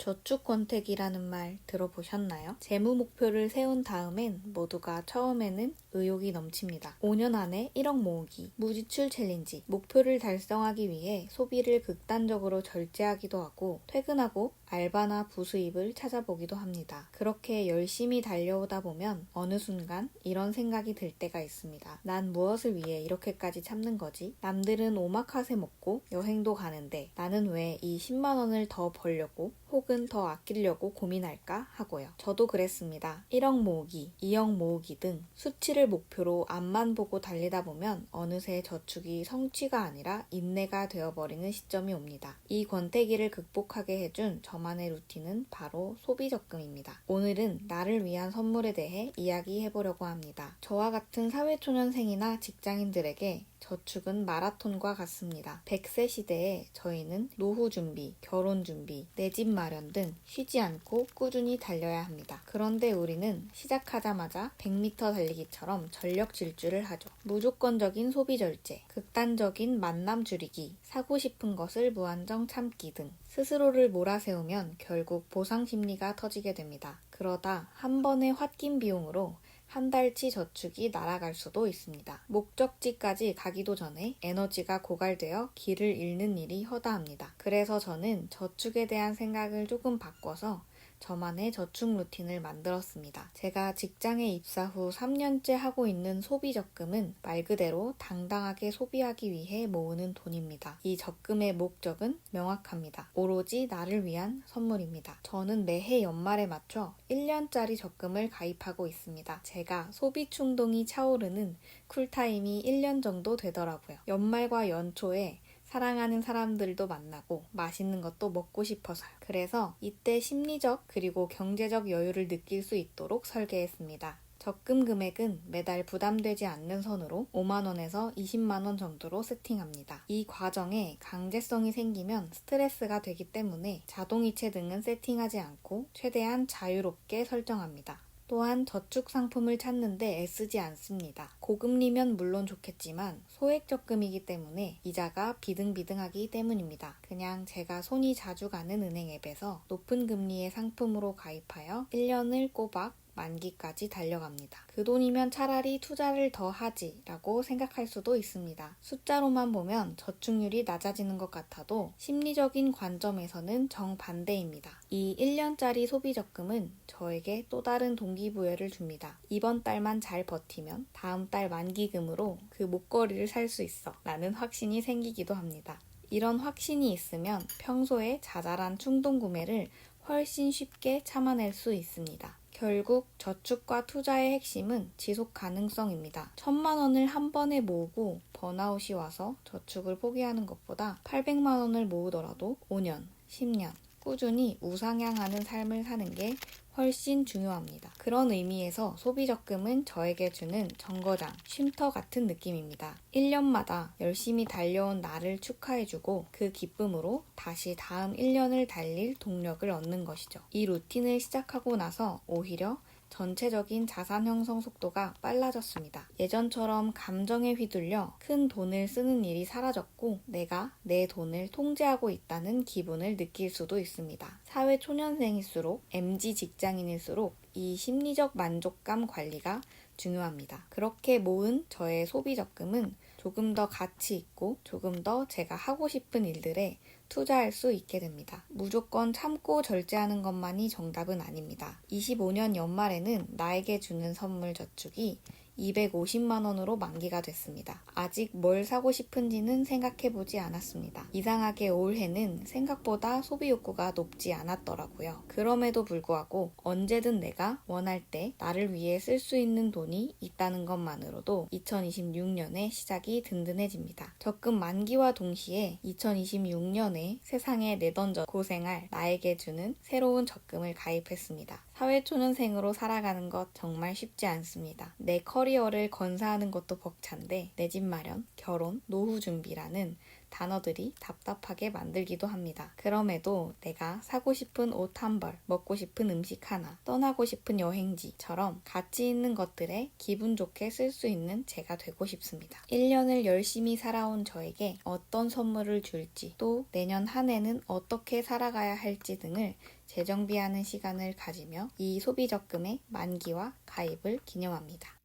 저축 권태기라는 말 들어보셨나요? 재무 목표를 세운 다음엔 모두가 처음에는 의욕이 넘칩니다. 5년 안에 1억 모으기, 무지출 챌린지, 목표를 달성하기 위해 소비를 극단적으로 절제하기도 하고 퇴근하고 알바나 부수입을 찾아보기도 합니다. 그렇게 열심히 달려오다 보면 어느 순간 이런 생각이 들 때가 있습니다. 난 무엇을 위해 이렇게까지 참는 거지? 남들은 오마카세 먹고 여행도 가는데 나는 왜 이 10만 원을 더 벌려고 혹은 더 아끼려고 고민할까 하고요. 저도 그랬습니다. 1억 모으기, 2억 모으기 등 수치를 목표로 앞만 보고 달리다 보면 어느새 저축이 성취가 아니라 인내가 되어버리는 시점이 옵니다. 이 권태기를 극복하게 해준 저만의 루틴은 바로 소비 적금입니다. 오늘은 나를 위한 선물에 대해 이야기해보려고 합니다. 저와 같은 사회초년생이나 직장인들에게 저축은 마라톤과 같습니다. 100세 시대에 저희는 노후 준비, 결혼 준비, 내 집 마련 등 쉬지 않고 꾸준히 달려야 합니다. 그런데 우리는 시작하자마자 100m 달리기처럼 전력 질주를 하죠. 무조건적인 소비 절제, 극단적인 만남 줄이기, 사고 싶은 것을 무한정 참기 등 스스로를 몰아세우면 결국 보상 심리가 터지게 됩니다. 그러다 한 번의 홧김 비용으로 한 달치 저축이 날아갈 수도 있습니다. 목적지까지 가기도 전에 에너지가 고갈되어 길을 잃는 일이 허다합니다. 그래서 저는 저축에 대한 생각을 조금 바꿔서 저만의 저축 루틴을 만들었습니다. 제가 직장에 입사 후 3년째 하고 있는 소비 적금은 말 그대로 당당하게 소비하기 위해 모으는 돈입니다. 이 적금의 목적은 명확합니다. 오로지 나를 위한 선물입니다. 저는 매해 연말에 맞춰 1년짜리 적금을 가입하고 있습니다. 제가 소비 충동이 차오르는 쿨타임이 1년 정도 되더라고요. 연말과 연초에 사랑하는 사람들도 만나고 맛있는 것도 먹고 싶어서요. 그래서 이때 심리적 그리고 경제적 여유를 느낄 수 있도록 설계했습니다. 적금 금액은 매달 부담되지 않는 선으로 5만 원에서 20만 원 정도로 세팅합니다. 이 과정에 강제성이 생기면 스트레스가 되기 때문에 자동이체 등은 세팅하지 않고 최대한 자유롭게 설정합니다. 또한 저축 상품을 찾는데 애쓰지 않습니다. 고금리면 물론 좋겠지만 소액 적금이기 때문에 이자가 비등비등하기 때문입니다. 그냥 제가 손이 자주 가는 은행 앱에서 높은 금리의 상품으로 가입하여 1년을 꼬박 만기까지 달려갑니다. 그 돈이면 차라리 투자를 더 하지 라고 생각할 수도 있습니다. 숫자로만 보면 저축률이 낮아지는 것 같아도 심리적인 관점에서는 정반대입니다. 이 1년짜리 소비 적금은 저에게 또 다른 동기부여를 줍니다. 이번 달만 잘 버티면 다음 달 만기금으로 그 목걸이를 살 수 있어 라는 확신이 생기기도 합니다. 이런 확신이 있으면 평소에 자잘한 충동 구매를 훨씬 쉽게 참아낼 수 있습니다. 결국 저축과 투자의 핵심은 지속 가능성입니다. 1,000만 원을 한 번에 모으고 번아웃이 와서 저축을 포기하는 것보다 800만 원을 모으더라도 5년, 10년 꾸준히 우상향하는 삶을 사는 게 훨씬 중요합니다. 그런 의미에서 소비적금은 저에게 주는 정거장, 쉼터 같은 느낌입니다. 1년마다 열심히 달려온 나를 축하해주고 그 기쁨으로 다시 다음 1년을 달릴 동력을 얻는 것이죠. 이 루틴을 시작하고 나서 오히려 전체적인 자산 형성 속도가 빨라졌습니다. 예전처럼 감정에 휘둘려 큰 돈을 쓰는 일이 사라졌고 내가 내 돈을 통제하고 있다는 기분을 느낄 수도 있습니다. 사회 초년생일수록 MZ 직장인일수록 이 심리적 만족감 관리가 중요합니다. 그렇게 모은 저의 소비 적금은 조금 더 가치 있고 조금 더 제가 하고 싶은 일들에 투자할 수 있게 됩니다. 무조건 참고 절제하는 것만이 정답은 아닙니다. 25년 연말에는 나에게 주는 선물 저축이 250만 원으로 만기가 됐습니다. 아직 뭘 사고 싶은지는 생각해보지 않았습니다. 이상하게 올해는 생각보다 소비 욕구가 높지 않았더라고요. 그럼에도 불구하고 언제든 내가 원할 때 나를 위해 쓸 수 있는 돈이 있다는 것만으로도 2026년의 시작이 든든해집니다. 적금 만기와 동시에 2026년에 세상에 내던져 고생할 나에게 주는 새로운 적금을 가입했습니다. 사회초년생으로 살아가는 것 정말 쉽지 않습니다. 내 커리어를 건사하는 것도 벅찬데 내 집 마련, 결혼, 노후 준비라는 단어들이 답답하게 만들기도 합니다. 그럼에도 내가 사고 싶은 옷 한 벌, 먹고 싶은 음식 하나, 떠나고 싶은 여행지처럼 가치 있는 것들에 기분 좋게 쓸 수 있는 제가 되고 싶습니다. 1년을 열심히 살아온 저에게 어떤 선물을 줄지, 또 내년 한 해는 어떻게 살아가야 할지 등을 재정비하는 시간을 가지며 이 소비 적금의 만기와 가입을 기념합니다.